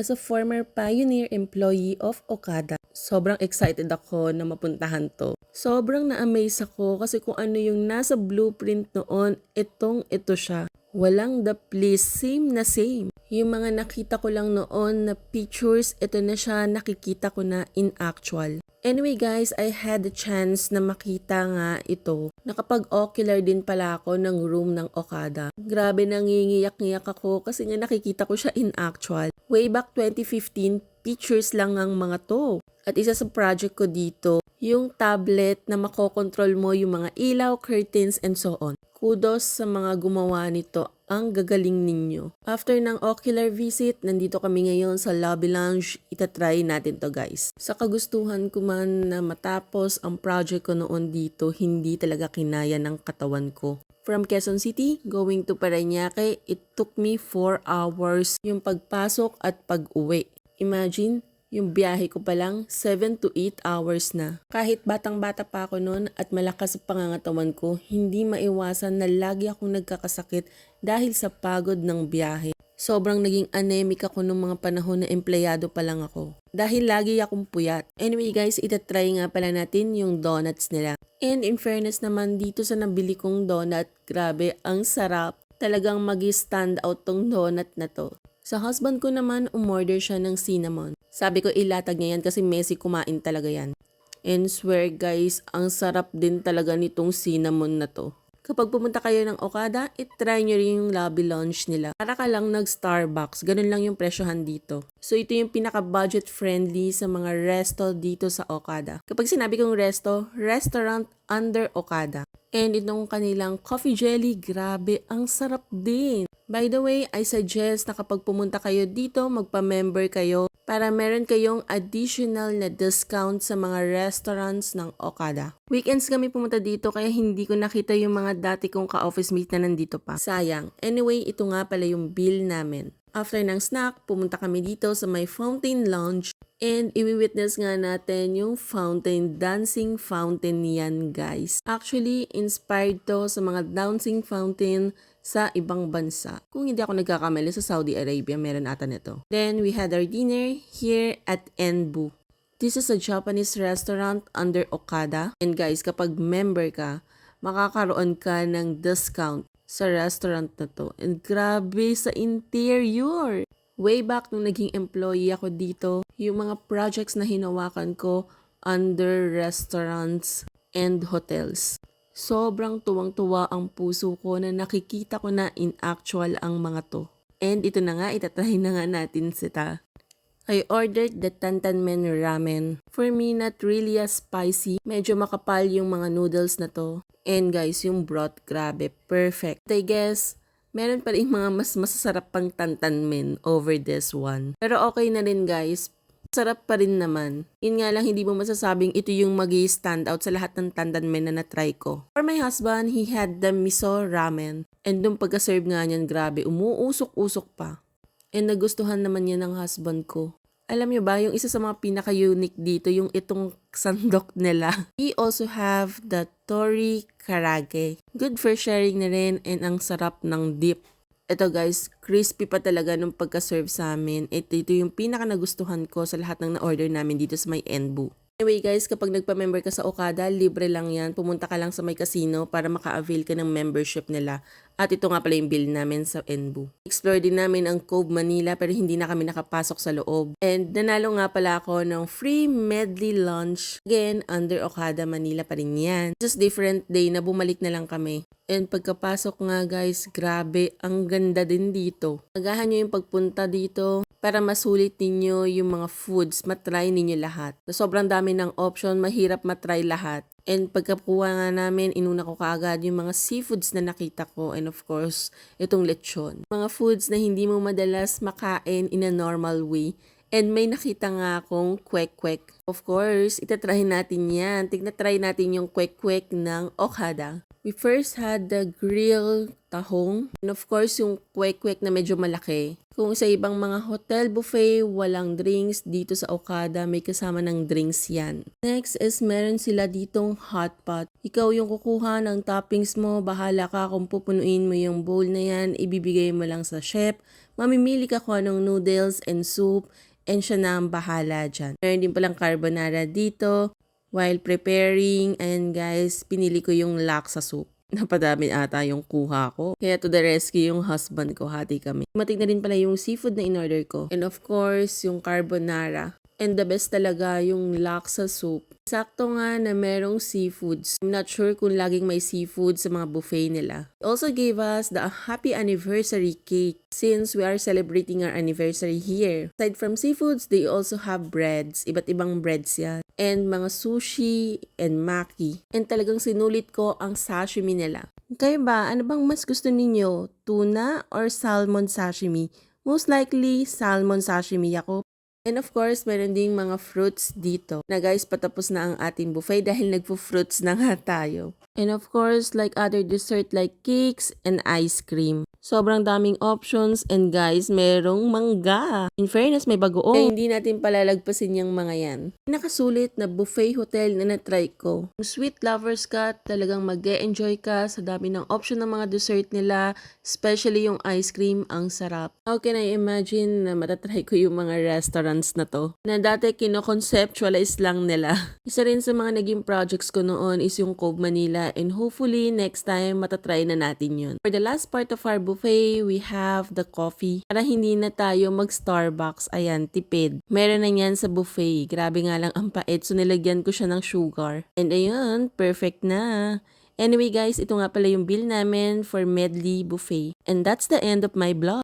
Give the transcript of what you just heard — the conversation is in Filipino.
as a former pioneer employee of Okada. Sobrang excited ako na mapuntahan to. Sobrang na-amaze ako kasi kung ano yung nasa blueprint noon, ito siya. Walang the please, same na same. Yung mga nakita ko lang noon na pictures, ito na siya, nakikita ko na in actual. Anyway guys, I had the chance na makita nga ito. Nakapag-ocular din pala ako ng room ng Okada. Grabe, nangingiyak-ngiyak ako kasi nga nakikita ko siya in actual. Way back 2015, pictures lang ang mga to. At isa sa project ko dito, yung tablet na makokontrol mo yung mga ilaw, curtains, and so on. Kudos sa mga gumawa nito. Ang gagaling ninyo. After ng ocular visit, nandito kami ngayon sa lobby lounge. Itatry natin to guys. Sa kagustuhan ko man na matapos ang project ko noon dito, hindi talaga kinaya ng katawan ko. From Quezon City, going to Parañaque, it took me 4 hours yung pagpasok at pag-uwi. Imagine, yung biyahe ko pa lang 7 to 8 hours na. Kahit batang-bata pa ako noon at malakas sa pangangatawan ko, hindi maiwasan na lagi akong nagkakasakit dahil sa pagod ng biyahe. Sobrang naging anemic ako nung mga panahon na empleyado pa lang ako. Dahil lagi akong puyat. Anyway guys, itatry nga pala natin yung donuts nila. And in fairness naman dito sa nabili kong donut, grabe, ang sarap. Talagang magi-stand out tong donut na to. Sa husband ko naman, umorder siya ng cinnamon. Sabi ko ilatag niya yan kasi messy kumain talaga yan. And swear guys, ang sarap din talaga nitong cinnamon na to. Kapag pumunta kayo ng Okada, itry nyo rin yung lobby lounge nila. Para ka lang nag-Starbucks, ganun lang yung presyohan dito. So ito yung pinaka-budget friendly sa mga resto dito sa Okada. Kapag sinabi kong resto, restaurant under Okada. And itong kanilang coffee jelly, grabe, ang sarap din. By the way, I suggest na kapag pumunta kayo dito, magpa-member kayo para meron kayong additional na discount sa mga restaurants ng Okada. Weekends kami pumunta dito kaya hindi ko nakita yung mga dati kong ka-office mate na nandito pa. Sayang. Anyway, ito nga pala yung bill namin. After ng snack, pumunta kami dito sa may fountain lounge and iwi-witness nga natin yung fountain, dancing fountain yan guys. Actually, inspired to sa mga dancing fountain sa ibang bansa. Kung hindi ako nagkakamali sa Saudi Arabia, meron ata nito. Then, we had our dinner here at Enbu. This is a Japanese restaurant under Okada. And guys, kapag member ka, makakaroon ka ng discount sa restaurant na to. And grabe sa interior! Way back nung naging employee ako dito, yung mga projects na hinawakan ko under restaurants and hotels. Sobrang tuwang-tuwa ang puso ko na nakikita ko na in actual ang mga to. And ito na nga, itatry na nga natin sita. I ordered the Tantanmen ramen. For me, not really as spicy. Medyo makapal yung mga noodles na to. And guys, yung broth, grabe, perfect. I guess, meron pa rin mga mas masasarap pang Tantanmen over this one. Pero okay na rin guys. Sarap pa rin naman. Yun nga lang, hindi mo masasabing ito yung magi-stand out sa lahat ng Tantanmen na na-try ko. For my husband, he had the miso ramen. And nung pagka-serve nga niyan, grabe, umuusok-usok pa. And nagustuhan naman niya ng husband ko. Alam niyo ba, yung isa sa mga pinaka-unique dito, yung itong sandok nila. We also have the tori karage. Good for sharing na rin and ang sarap ng dip. Ito guys, crispy pa talaga nung pagka-serve sa amin. Ito yung pinaka-nagustuhan ko sa lahat ng na-order namin dito sa may Enbu. Anyway guys, kapag nagpa-member ka sa Okada, libre lang yan. Pumunta ka lang sa may casino para maka-avail ka ng membership nila. At ito nga pala yung bill namin sa Enbu. Explore din namin ang Cove Manila pero hindi na kami nakapasok sa loob. And nanalo nga pala ako ng free medley lunch. Again, under Okada Manila pa rin yan. Just different day na bumalik na lang kami. And pagkapasok nga guys, grabe, ang ganda din dito. Agahan nyo yung pagpunta dito para masulit ninyo yung mga foods, matry ninyo lahat. So, sobrang dami ng option, mahirap matry lahat. And pagkakuha nga namin, inuna ko kaagad yung mga seafoods na nakita ko and of course, itong lechon. Mga foods na hindi mo madalas makain in a normal way. And may nakita nga akong kwek-kwek. Of course, itatry natin yan. Tigna-try natin yung kwek-kwek ng Okada. We first had the grilled tahong. And of course, yung kwek-kwek na medyo malaki. Kung sa ibang mga hotel buffet, walang drinks, dito sa Okada may kasama ng drinks yan. Next is meron sila ditong hot pot. Ikaw yung kukuha ng toppings mo, bahala ka kung pupunuin mo yung bowl na yan, ibibigay mo lang sa chef. Mamimili ka kung anong noodles and soup and siya na ang bahala dyan. Meron din palang carbonara dito. While preparing, ayan guys, pinili ko yung laksa soup. Napadami ata yung kuha ko. Kaya to the rescue yung husband ko, hati kami. Matik na rin pala yung seafood na in-order ko. And of course, yung carbonara. And the best talaga yung laksa soup. Sakto nga na merong seafoods. I'm not sure kung laging may seafood sa mga buffet nila. They also gave us the happy anniversary cake since we are celebrating our anniversary here. Aside from seafoods, they also have breads. Iba't ibang breads yan. And mga sushi and maki. And talagang sinulit ko ang sashimi nila. Kayo ba, ano bang mas gusto ninyo? Tuna or salmon sashimi? Most likely, salmon sashimi ako. And of course, meron ding mga fruits dito. Na guys, patapos na ang ating buffet dahil nagpo-fruits na nga tayo. And of course, like other dessert like cakes and ice cream. Sobrang daming options and guys, merong mangga. In fairness, may bagoong. Kaya hindi natin palalagpasin yung mga yan. Nakasulit na buffet hotel na na-try ko. Kung sweet lovers ka, talagang mag-e-enjoy ka sa dami ng option ng mga dessert nila. Especially yung ice cream, ang sarap. How can I imagine na matatry ko yung mga restaurants na to? Na dati kino-conceptualize lang nila. Isa rin sa mga naging projects ko noon is yung Cove Manila and hopefully next time matatry na natin yun. For the last part of our buffet, we have the coffee. Para hindi na tayo mag-Starbucks, ayan, tipid. Meron na yan sa buffet. Grabe nga lang ang pait, so nilagyan ko siya ng sugar. And ayun, perfect na. Anyway guys, ito nga pala yung bill namin for Medley Buffet. And that's the end of my vlog.